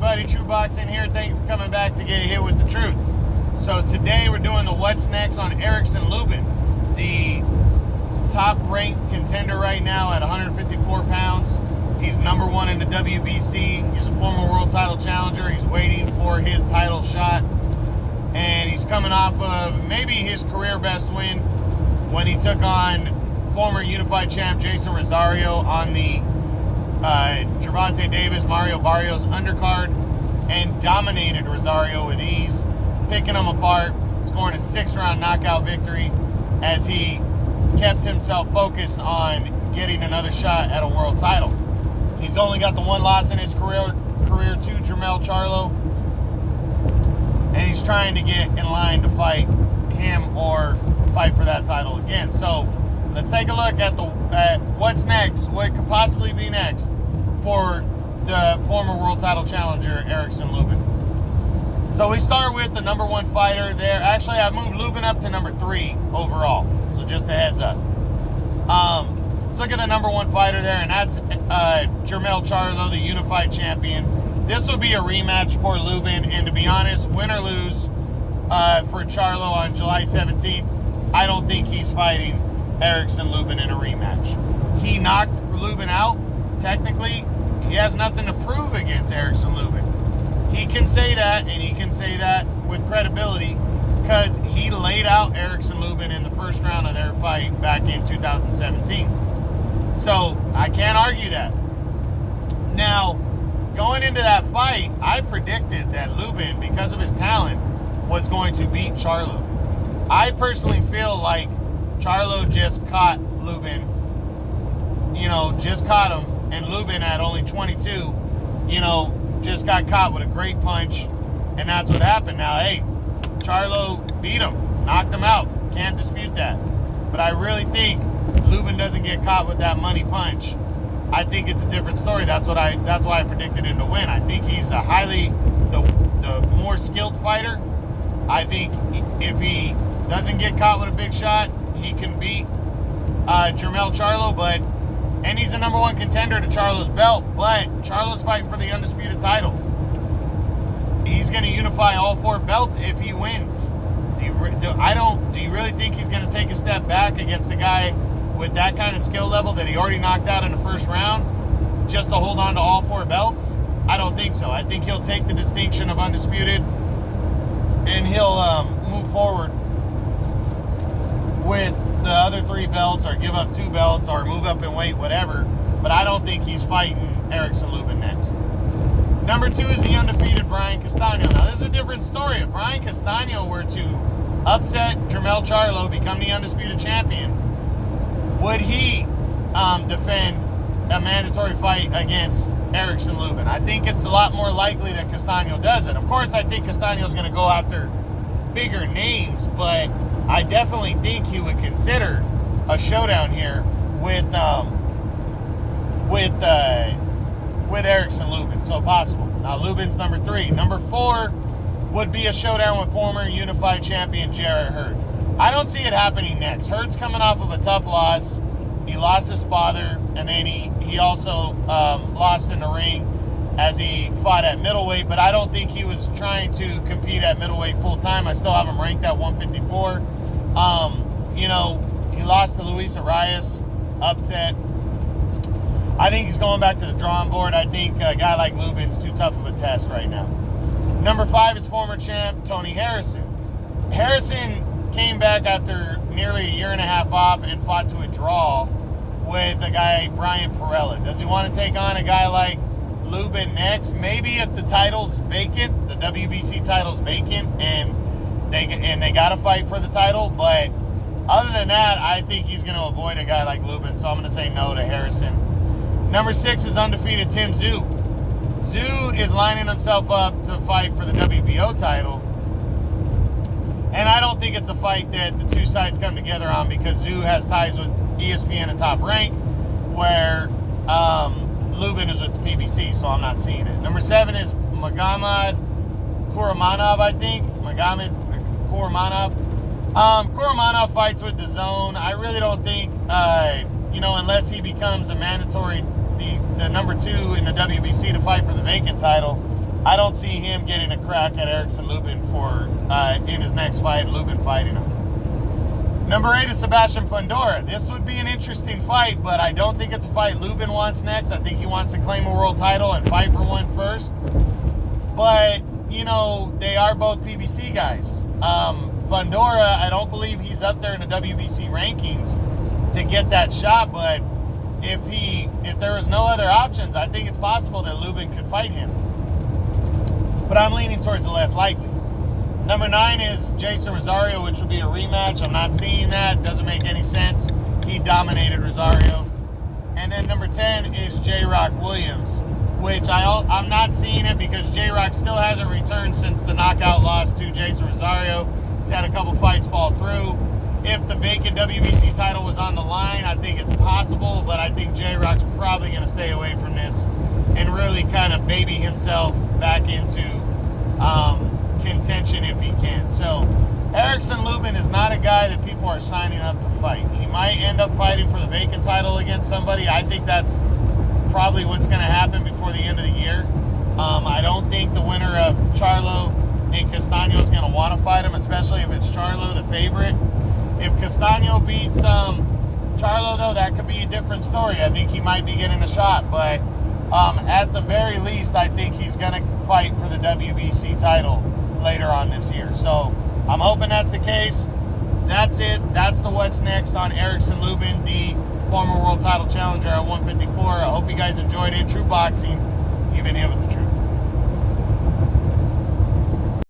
everybody, True Boxing here. Thank you for coming back to get hit with the truth. So today we're doing the What's Next on Erickson Lubin, the top-ranked contender right now at 154 pounds. He's number one in the WBC. He's a former world title challenger. He's waiting for his title shot. And he's coming off of maybe his career best win when he took on former unified champ Jeison Rosario on the Gervonta Davis, Mario Barrios undercard, and dominated Rosario with ease, picking him apart, scoring a 6-round knockout victory as he kept himself focused on getting another shot at a world title. He's only got the one loss in his career to Jermell Charlo, and he's trying to get in line to fight him or fight for that title again. So let's take a look at what's next, what could possibly be next for the former world title challenger, Erickson Lubin. So we start with the number one fighter there. Actually, I've moved Lubin up to number 3 overall, so just a heads up. Let's look at the number one fighter there, and that's Jermell Charlo, the unified champion. This will be a rematch for Lubin, and to be honest, win or lose for Charlo on July 17th, I don't think he's fighting Erickson Lubin in a rematch. He knocked Lubin out. Technically, he has nothing to prove against Erickson Lubin. He can say that, and he can say that with credibility because he laid out Erickson Lubin in the first round of their fight back in 2017. So I can't argue that. Now, going into that fight, I predicted that Lubin, because of his talent, was going to beat Charlo. I personally feel like Charlo just caught Lubin, just caught him, and Lubin at only 22, just got caught with a great punch, and that's what happened. Now, hey, Charlo beat him, knocked him out, can't dispute that. But I really think Lubin doesn't get caught with that money punch. I think it's a different story. That's why I predicted him to win. I think he's the more skilled fighter. I think if he doesn't get caught with a big shot, he can beat Jermell Charlo, and he's the number one contender to Charlo's belt, but Charlo's fighting for the undisputed title. He's going to unify all 4 belts if he wins. Do you really think he's going to take a step back against a guy with that kind of skill level that he already knocked out in the first round just to hold on to all 4 belts? I don't think so. I think he'll take the distinction of undisputed and he'll move forward with the other 3 belts, or give up 2 belts, or move up in weight, whatever. But I don't think he's fighting Erickson Lubin next. Number 2 is the undefeated Brian Castano. Now, this is a different story. If Brian Castano were to upset Jermell Charlo, become the undisputed champion, would he defend a mandatory fight against Erickson Lubin? I think it's a lot more likely that Castano does it. Of course, I think Castano's going to go after bigger names, but I definitely think he would consider a showdown here with Erickson Lubin. So possible. Now Lubin's number 3. Number 4 would be a showdown with former unified champion Jarrett Hurd. I don't see it happening next. Hurd's coming off of a tough loss. He lost his father, and then he also lost in the ring as he fought at middleweight, but I don't think he was trying to compete at middleweight full time. I still have him ranked at 154. He lost to Luis Arias, upset. I think he's going back to the drawing board. I think a guy like Lubin's too tough of a test right now. Number 5 is former champ Tony Harrison. Harrison came back after nearly a year and a half off and fought to a draw with a guy, Brian Perella. Does he want to take on a guy like Lubin next? Maybe if the title's vacant, the WBC title's vacant, and they got to fight for the title. But other than that, I think he's going to avoid a guy like Lubin, so I'm going to say no to Harrison. Number 6 is undefeated Tim Tszyu. Tszyu is lining himself up to fight for the WBO title. And I don't think it's a fight that the 2 sides come together on, because Tszyu has ties with ESPN and Top Rank, where Lubin is with the PBC, so I'm not seeing it. Number 7 is Magomed Kurmanov, I think. Magomed Kurmanov. Kurmanov fights with DAZN. I really don't think, unless he becomes a mandatory, the number 2 in the WBC to fight for the vacant title, I don't see him getting a crack at Erickson Lubin for in his next fight, Lubin fighting him. Number 8 is Sebastian Fundora. This would be an interesting fight, but I don't think it's a fight Lubin wants next. I think he wants to claim a world title and fight for one first. But, you know, they are both PBC guys. Fundora, I don't believe he's up there in the WBC rankings to get that shot, but if there was no other options, I think it's possible that Lubin could fight him. But I'm leaning towards the less likely. Number 9 is Jeison Rosario, which would be a rematch. I'm not seeing that. Doesn't make any sense. He dominated Rosario. And then number 10 is J-Rock Williams, which I'm not seeing it because J-Rock still hasn't returned since the knockout loss to Jeison Rosario. He's had a couple fights fall through. If the vacant WBC title was on the line, I think it's possible, but I think J-Rock's probably going to stay away from this and really kind of baby himself back into contention if he can. So Erickson Lubin is not a guy that people are signing up to fight. He might end up fighting for the vacant title against somebody. I think that's probably what's going to happen before the end of the year. I don't think the winner of Charlo and Castaño is going to want to fight him, especially if it's Charlo, the favorite. If Castaño beats Charlo, though, that could be a different story. I think he might be getting a shot, but at the very least, I think he's going to fight for the WBC title later on this year. So I'm hoping that's the case. That's it. That's the what's next on Erickson Lubin, the former world title challenger at 154. I hope you guys enjoyed it. True Boxing, you've been here with the truth.